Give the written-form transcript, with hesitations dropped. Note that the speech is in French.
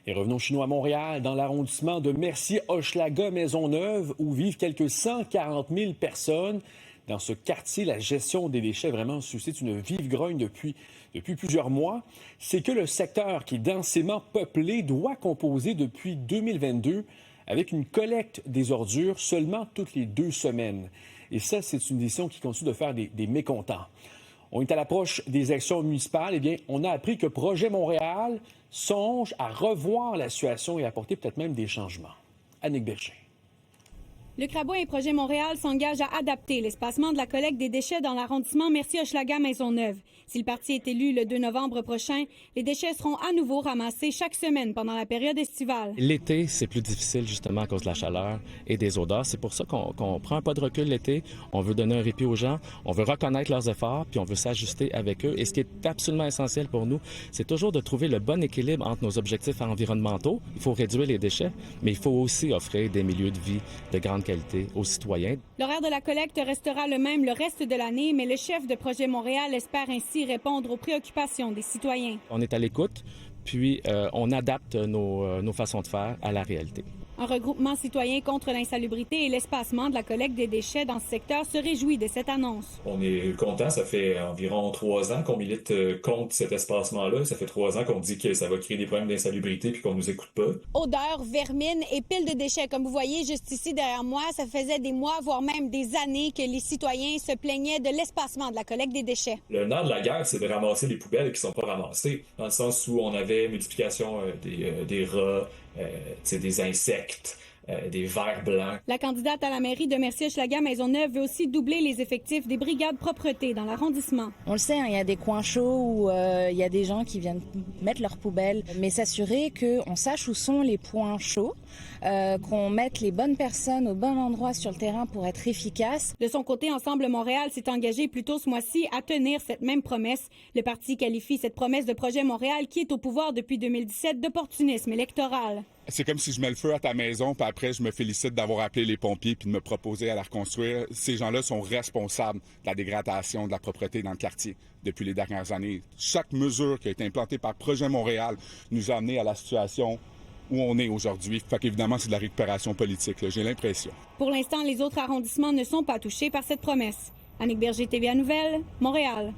Et revenons chez nous à Montréal, dans l'arrondissement de Mercier-Hochelaga-Maisonneuve, où vivent quelques 140 000 personnes. Dans ce quartier, la gestion des déchets vraiment suscite une vive grogne depuis plusieurs mois. C'est que le secteur, qui est densément peuplé, doit composer depuis 2022 avec une collecte des ordures seulement toutes les 2 semaines. Et ça, c'est une décision qui continue de faire des mécontents. On est à l'approche des élections municipales. Eh bien, on a appris que Projet Montréal songe à revoir la situation et apporter peut-être même des changements. Annick Berger. Luc Rabouin et Projet Montréal s'engagent à adapter l'espacement de la collecte des déchets dans l'arrondissement Mercier-Hochelaga-Maisonneuve. Si le parti est élu le 2 novembre prochain, les déchets seront à nouveau ramassés chaque semaine pendant la période estivale. L'été, c'est plus difficile justement à cause de la chaleur et des odeurs. C'est pour ça qu'on prend un pas de recul l'été. On veut donner un répit aux gens, on veut reconnaître leurs efforts, puis on veut s'ajuster avec eux. Et ce qui est absolument essentiel pour nous, c'est toujours de trouver le bon équilibre entre nos objectifs environnementaux. Il faut réduire les déchets, mais il faut aussi offrir des milieux de vie de grande qualité aux citoyens. L'horaire de la collecte restera le même le reste de l'année, mais le chef de Projet Montréal espère ainsi répondre aux préoccupations des citoyens. On est à l'écoute, puis on adapte nos façons de faire à la réalité. Un regroupement citoyen contre l'insalubrité et l'espacement de la collecte des déchets dans ce secteur se réjouit de cette annonce. On est content. Ça fait environ 3 ans qu'on milite contre cet espacement-là. Ça fait 3 ans qu'on dit que ça va créer des problèmes d'insalubrité puis qu'on nous écoute pas. Odeur, vermine et piles de déchets. Comme vous voyez juste ici derrière moi, ça faisait des mois, voire même des années que les citoyens se plaignaient de l'espacement de la collecte des déchets. Le nerf de la guerre, c'est de ramasser les poubelles qui sont pas ramassées. Dans le sens où on avait multiplication des rats, des insectes, des vers blancs. La candidate à la mairie de Mercier-Hochelaga-Maisonneuve veut aussi doubler les effectifs des brigades propreté dans l'arrondissement. On le sait, il y a des coins chauds où il y a des gens qui viennent mettre leurs poubelles, mais s'assurer qu'on sache où sont les points chauds, qu'on mette les bonnes personnes au bon endroit sur le terrain pour être efficace. De son côté, Ensemble Montréal s'est engagé plus tôt ce mois-ci à tenir cette même promesse. Le parti qualifie cette promesse de Projet Montréal, qui est au pouvoir depuis 2017, d'opportunisme électoral. C'est comme si je mets le feu à ta maison, puis après, je me félicite d'avoir appelé les pompiers puis de me proposer à la reconstruire. Ces gens-là sont responsables de la dégradation de la propreté dans le quartier depuis les dernières années. Chaque mesure qui a été implantée par Projet Montréal nous a amené à la situation où on est aujourd'hui. Fait qu'évidemment, c'est de la récupération politique, là, j'ai l'impression. Pour l'instant, les autres arrondissements ne sont pas touchés par cette promesse. Annick Berger, TVA Nouvelles, Montréal.